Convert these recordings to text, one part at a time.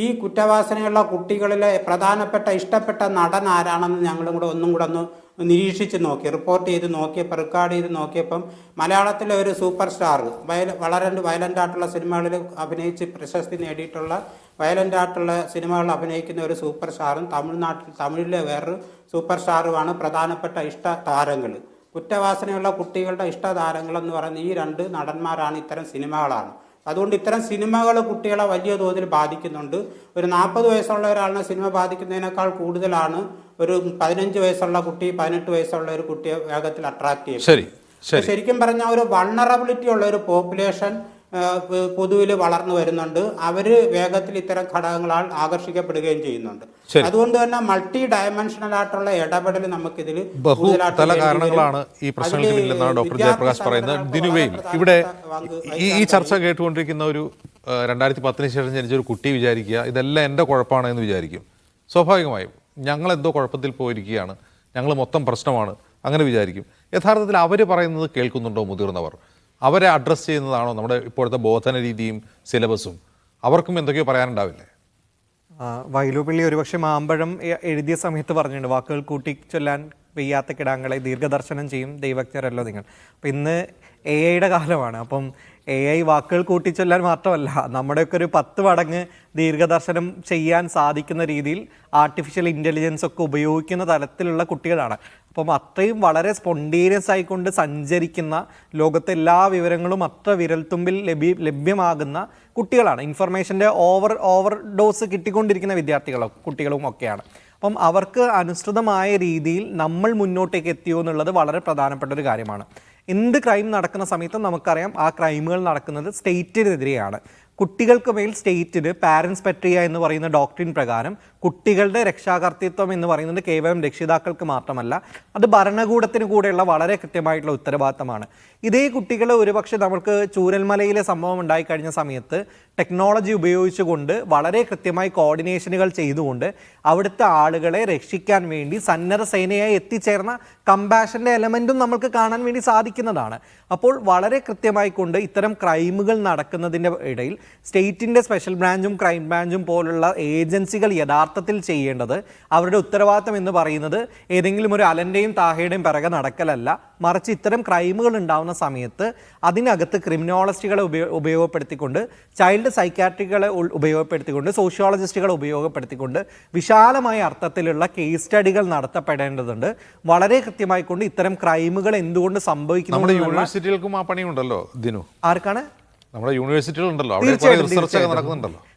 ഈ കുറ്റവാസനയുള്ള കുട്ടികളിലെ പ്രധാനപ്പെട്ട ഇഷ്ടപ്പെട്ട നടൻ ആരാണെന്ന് ഞങ്ങളും കൂടെ ഒന്നും കൂടെ ഒന്ന് നിരീക്ഷിച്ച് നോക്കി, റിപ്പോർട്ട് ചെയ്ത് നോക്കിയപ്പോൾ, റെക്കോർഡ് ചെയ്ത് നോക്കിയപ്പം മലയാളത്തിലെ ഒരു സൂപ്പർ സ്റ്റാർ, വളരെ വയലൻ്റ് ആയിട്ടുള്ള സിനിമകളിൽ അഭിനയിച്ച് പ്രശസ്തി നേടിയിട്ടുള്ള വയലൻ്റ് ആയിട്ടുള്ള സിനിമകളിൽ അഭിനയിക്കുന്ന ഒരു സൂപ്പർ സ്റ്റാറും തമിഴിലെ വേറൊരു സൂപ്പർ സ്റ്റാറുമാണ് പ്രധാനപ്പെട്ട ഇഷ്ട താരങ്ങൾ. കുറ്റവാസനയുള്ള കുട്ടികളുടെ ഇഷ്ട താരങ്ങളെന്ന് പറയുന്ന ഈ രണ്ട് നടന്മാരാണ്, ഇത്തരം സിനിമകളാണ്. അതുകൊണ്ട് ഇത്തരം സിനിമകൾ കുട്ടികളെ വലിയ തോതിൽ ബാധിക്കുന്നുണ്ട്. ഒരു 40 വയസ്സുള്ള ഒരാളിനെ സിനിമ ബാധിക്കുന്നതിനേക്കാൾ കൂടുതലാണ് ഒരു 15 വയസ്സുള്ള കുട്ടി 18 വയസ്സുള്ള ഒരു കുട്ടിയെ വേഗത്തിൽ അട്രാക്ട് ചെയ്യും. ശരിക്കും പറഞ്ഞാൽ ഒരു വൾണറബിലിറ്റി ഉള്ള ഒരു പോപ്പുലേഷൻ പൊതുവിൽ വളർന്നു വരുന്നുണ്ട്. അവർ വേഗത്തിൽ ഇത്തരം ഘടകങ്ങളാൽ ആകർഷിക്കപ്പെടുകയും ചെയ്യുന്നുണ്ട്. അതുകൊണ്ട് തന്നെ മൾട്ടി ഡയമെൻഷണൽ ആയിട്ടുള്ള ഇടപെടൽ നമുക്കിതിൽ പല കാരണങ്ങളാണ് ഈ പ്രശ്നങ്ങൾക്ക് പിന്നിലെന്നാണ് ഡോക്ടർ ജയപ്രകാശ് പറയുന്നത്. ദിനുവയിൽ ഇവിടെ ഈ ചർച്ച കേട്ടുകൊണ്ടിരിക്കുന്ന ഒരു 2010 ശേഷം ജനിച്ചൊരു കുട്ടി വിചാരിക്കുക ഇതെല്ലാം എൻ്റെ കുഴപ്പമാണ് എന്ന് വിചാരിക്കും. സ്വാഭാവികമായും ഞങ്ങളെന്തോ കുഴപ്പത്തിൽ പോയിരിക്കുകയാണ്, ഞങ്ങൾ മൊത്തം പ്രശ്നമാണ്, അങ്ങനെ വിചാരിക്കും. യഥാർത്ഥത്തിൽ അവർ പറയുന്നത് കേൾക്കുന്നുണ്ടോ മുതിർന്നവർ? അവരെ അഡ്രസ്സ് ചെയ്യുന്നതാണോ നമ്മുടെ ഇപ്പോഴത്തെ ബോധന രീതിയും സിലബസും? അവർക്കും എന്തൊക്കെയോ പറയാനുണ്ടാവില്ലേ? വൈലോപ്പിള്ളി ഒരുപക്ഷെ മാമ്പഴം എഴുതിയ സമയത്ത് പറഞ്ഞിട്ടുണ്ട്, വാക്കുകൾ കൂട്ടിച്ചൊല്ലാൻ വെയ്യാത്ത കിടാങ്ങളെ ദീർഘദർശനം ചെയ്യും ദൈവജ്ഞരല്ലോ നിങ്ങൾ. അപ്പം ഇന്ന് AI കാലമാണ്. അപ്പം AI വാക്കുകൾ കൂട്ടിച്ചൊല്ലാൻ മാത്രമല്ല, നമ്മുടെയൊക്കെ ഒരു 10 മടങ്ങ് ദീർഘദർശനം ചെയ്യാൻ സാധിക്കുന്ന രീതിയിൽ ആർട്ടിഫിഷ്യൽ ഇൻ്റലിജൻസ് ഒക്കെ ഉപയോഗിക്കുന്ന തലത്തിലുള്ള കുട്ടികളാണ്. അപ്പം അത്രയും വളരെ സ്പോണ്ടേനിയസ് ആയിക്കൊണ്ട് സഞ്ചരിക്കുന്ന, ലോകത്തെ എല്ലാ വിവരങ്ങളും അത്ര വിരൽത്തുമ്പിൽ ലഭ്യമാകുന്ന കുട്ടികളാണ്. ഇൻഫർമേഷൻ്റെ ഓവർ ഡോസ് കിട്ടിക്കൊണ്ടിരിക്കുന്ന കുട്ടികളും ഒക്കെയാണ്. അപ്പം അവർക്ക് അനുസൃതമായ രീതിയിൽ നമ്മൾ മുന്നോട്ടേക്ക് എത്തിയോ എന്നുള്ളത് വളരെ പ്രധാനപ്പെട്ട ഒരു കാര്യമാണ്. എന്ത് ക്രൈം നടക്കുന്ന സമയത്തും നമുക്കറിയാം ആ ക്രൈമുകൾ നടക്കുന്നത് സ്റ്റേറ്റിനെതിരെയാണ്. കുട്ടികൾക്ക് മേൽ സ്റ്റേറ്റിന് പാരൻസ് പെട്രിയ എന്ന് പറയുന്ന ഡോക്ട്രിൻ പ്രകാരം കുട്ടികളുടെ രക്ഷാകർതൃത്വം എന്ന് പറയുന്നത് കേവലം രക്ഷിതാക്കൾക്ക് മാത്രമല്ല, അത് ഭരണകൂടത്തിന് കൂടെയുള്ള വളരെ കൃത്യമായിട്ടുള്ള ഉത്തരവാദിത്തമാണ്. ഇതേ കുട്ടികൾ ഒരുപക്ഷെ നമുക്ക് ചൂരൽമലയിലെ സംഭവം ഉണ്ടായിക്കഴിഞ്ഞ സമയത്ത് ടെക്നോളജി ഉപയോഗിച്ചുകൊണ്ട് വളരെ കൃത്യമായി കോർഡിനേഷനുകൾ ചെയ്തുകൊണ്ട് അവിടുത്തെ ആളുകളെ രക്ഷിക്കാൻ വേണ്ടി സന്നദ്ധ സേനയായി എത്തിച്ചേർന്ന കമ്പാഷൻ്റെ എലമെൻറ്റും നമുക്ക് കാണാൻ വേണ്ടി സാധിക്കുന്നതാണ്. അപ്പോൾ വളരെ കൃത്യമായി കൊണ്ട് ഇത്തരം ക്രൈമുകൾ നടക്കുന്നതിൻ്റെ ഇടയിൽ സ്റ്റേറ്റിൻ്റെ സ്പെഷ്യൽ ബ്രാഞ്ചും ക്രൈം ബ്രാഞ്ചും പോലുള്ള ഏജൻസികൾ യഥാർത്ഥത്തിൽ ചെയ്യേണ്ടത്, അവരുടെ ഉത്തരവാദിത്തം എന്ന് പറയുന്നത് ഏതെങ്കിലും ഒരു അലൻ്റെയും താഹയുടെയും പിറകെ നടക്കലല്ല, മറിച്ച് ഇത്തരം ക്രൈമുകൾ ഉണ്ടാകുന്ന സമയത്ത് അതിനകത്ത് ക്രിമിനോളജിസ്റ്റുകളെ ഉപയോഗപ്പെടുത്തിക്കൊണ്ട്, ചൈൽഡ് സൈക്കാട്രികളെ ഉപയോഗപ്പെടുത്തിക്കൊണ്ട്, സോഷ്യോളജിസ്റ്റുകളെ ഉപയോഗപ്പെടുത്തിക്കൊണ്ട് വിശാലമായ അർത്ഥത്തിലുള്ള കേസ് സ്റ്റഡികൾ നടത്തപ്പെടേണ്ടതുണ്ട്. വളരെ കൃത്യമായി കൊണ്ട് ഇത്തരം ക്രൈമുകൾ എന്തുകൊണ്ട് സംഭവിക്കുന്നു. നമ്മുടെ യൂണിവേഴ്സിറ്റികൾക്കും ആ പണിയുണ്ടല്ലോ ദിനു. ആർക്കാണ്? നമ്മുടെ യൂണിവേഴ്സിറ്റികളുണ്ടല്ലോ,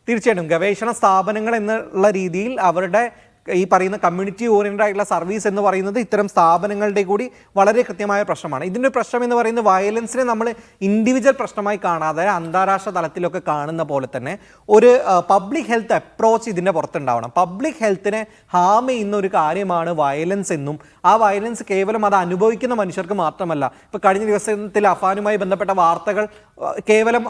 തീർച്ചയായിട്ടും ഗവേഷണ സ്ഥാപനങ്ങൾ എന്നുള്ള രീതിയിൽ അവരുടെ ഈ പറയുന്ന കമ്മ്യൂണിറ്റി ഓറിയൻറ്റഡ് ആയിട്ടുള്ള സർവീസ് എന്ന് പറയുന്നത് ഇത്തരം സ്ഥാപനങ്ങളുടെ കൂടി വളരെ കൃത്യമായ പ്രശ്നമാണ്. ഇതിൻ്റെ പ്രശ്നം എന്ന് പറയുന്നത് വയലൻസിനെ നമ്മൾ ഇൻഡിവിജ്വൽ പ്രശ്നമായി കാണാതെ അന്താരാഷ്ട്ര തലത്തിലൊക്കെ കാണുന്ന പോലെ തന്നെ ഒരു പബ്ലിക് ഹെൽത്ത് അപ്രോച്ച് ഇതിൻ്റെ പുറത്തുണ്ടാവണം. പബ്ലിക് ഹെൽത്തിനെ ഹാം ചെയ്യുന്ന ഒരു കാര്യമാണ് വയലൻസ് എന്നും, ആ വയലൻസ് കേവലം അത് അനുഭവിക്കുന്ന മനുഷ്യർക്ക് മാത്രമല്ല. ഇപ്പോൾ കഴിഞ്ഞ ദിവസത്തിൽ അഫാനുമായി ബന്ധപ്പെട്ട വാർത്തകൾ കേവലം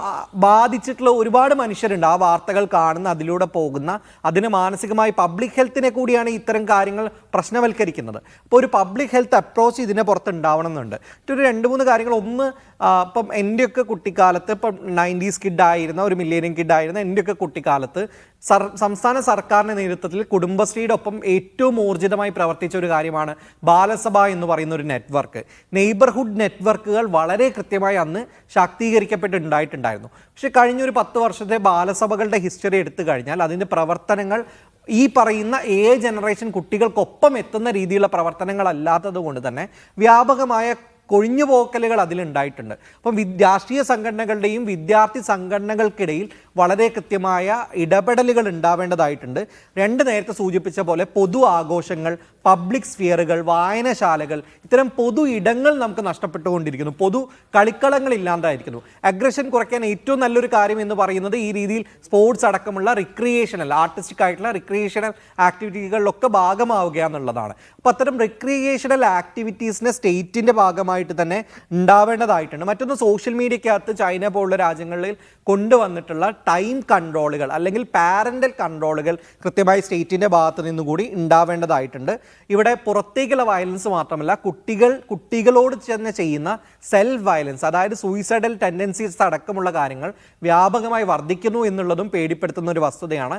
ബാധിച്ചിട്ടുള്ള ഒരുപാട് മനുഷ്യരുണ്ട്. ആ വാർത്തകൾ കാണുന്ന, അതിലൂടെ പോകുന്ന, അതിന് മാനസികമായി പബ്ലിക് ഹെൽത്തിനെ കൂടിയാണ് ഇത്തരം കാര്യങ്ങൾ പ്രശ്നവൽക്കരിക്കുന്നത്. അപ്പോൾ ഒരു പബ്ലിക് ഹെൽത്ത് അപ്രോച്ച് ഇതിനെ പുറത്ത് ഉണ്ടാവണം എന്നുണ്ട്. മറ്റൊരു 2-3 കാര്യങ്ങൾ. ഒന്ന്, ഇപ്പം എൻ്റെയൊക്കെ കുട്ടിക്കാലത്ത്, ഇപ്പം 90s കിഡായിരുന്ന ഒരു മില്ലേനിയം കിഡായിരുന്ന എൻ്റെയൊക്കെ കുട്ടിക്കാലത്ത് സംസ്ഥാന സർക്കാരിൻ്റെ നേതൃത്വത്തിൽ കുടുംബശ്രീയുടെ ഒപ്പം ഏറ്റവും ഊർജിതമായി പ്രവർത്തിച്ച ഒരു കാര്യമാണ് ബാലസഭ എന്ന് പറയുന്ന ഒരു നെറ്റ്വർക്ക്. നെയ്ബർഹുഡ് നെറ്റ്വർക്കുകൾ വളരെ കൃത്യമായി അന്ന് ശാക്തീകരിക്കപ്പെട്ടുണ്ടായിട്ടുണ്ടായിരുന്നു. പക്ഷേ കഴിഞ്ഞൊരു 10 വർഷത്തെ ബാലസഭകളുടെ ഹിസ്റ്ററി എടുത്തു കഴിഞ്ഞാൽ അതിൻ്റെ പ്രവർത്തനങ്ങൾ ഈ പറയുന്ന ജനറേഷൻ കുട്ടികൾക്കൊപ്പം എത്തുന്ന രീതിയിലുള്ള പ്രവർത്തനങ്ങളല്ലാത്തത് കൊണ്ട് തന്നെ വ്യാപകമായ കൊഴിഞ്ഞുപോക്കലുകൾ അതിലുണ്ടായിട്ടുണ്ട്. അപ്പം രാഷ്ട്രീയ സംഘടനകളുടെയും വിദ്യാർത്ഥി സംഘടനകൾക്കിടയിൽ വളരെ കൃത്യമായ ഇടപെടലുകൾ ഉണ്ടാവേണ്ടതായിട്ടുണ്ട്. നേരത്തെ സൂചിപ്പിച്ച പോലെ പൊതു ആഘോഷങ്ങൾ, പബ്ലിക് സ്ഫിയറുകൾ, വായനശാലകൾ, ഇത്തരം പൊതു ഇടങ്ങൾ നമുക്ക് നഷ്ടപ്പെട്ടുകൊണ്ടിരിക്കുന്നു. പൊതു കളിക്കളങ്ങൾ ഇല്ലാതായിരിക്കുന്നു. അഗ്രഷൻ കുറയ്ക്കാൻ ഏറ്റവും നല്ലൊരു കാര്യം എന്ന് പറയുന്നത് ഈ രീതിയിൽ സ്പോർട്സ് അടക്കമുള്ള റിക്രിയേഷണൽ, ആർട്ടിസ്റ്റിക് ആയിട്ടുള്ള റിക്രിയേഷണൽ ആക്ടിവിറ്റികളിലൊക്കെ ഭാഗമാവുക എന്നുള്ളതാണ്. അപ്പോൾ അത്തരം റിക്രിയേഷണൽ ആക്ടിവിറ്റീസിനെ സ്റ്റേറ്റിൻ്റെ ഭാഗമായിട്ട് തന്നെ ഉണ്ടാവേണ്ടതായിട്ടുണ്ട്. മറ്റൊന്ന്, സോഷ്യൽ മീഡിയക്കകത്ത് ചൈന പോലുള്ള രാജ്യങ്ങളിൽ കൊണ്ടുവന്നിട്ടുള്ള ടൈം കൺട്രോളുകൾ അല്ലെങ്കിൽ പാരൻ്റൽ കൺട്രോളുകൾ കൃത്യമായി സ്റ്റേറ്റിൻ്റെ ഭാഗത്ത് നിന്നുകൂടി ഉണ്ടാവേണ്ടതായിട്ടുണ്ട്. ഇവിടെ പുറത്തേക്കുള്ള വയലൻസ് മാത്രമല്ല, കുട്ടികളോട് തന്നെ ചെയ്യുന്ന സെൽഫ് വയലൻസ്, അതായത് സൂയിസൈഡൽ ടെൻഡൻസീസ് അടക്കമുള്ള കാര്യങ്ങൾ വ്യാപകമായി വർദ്ധിക്കുന്നു എന്നുള്ളതും പേടിപ്പെടുത്തുന്ന ഒരു വസ്തുതയാണ്.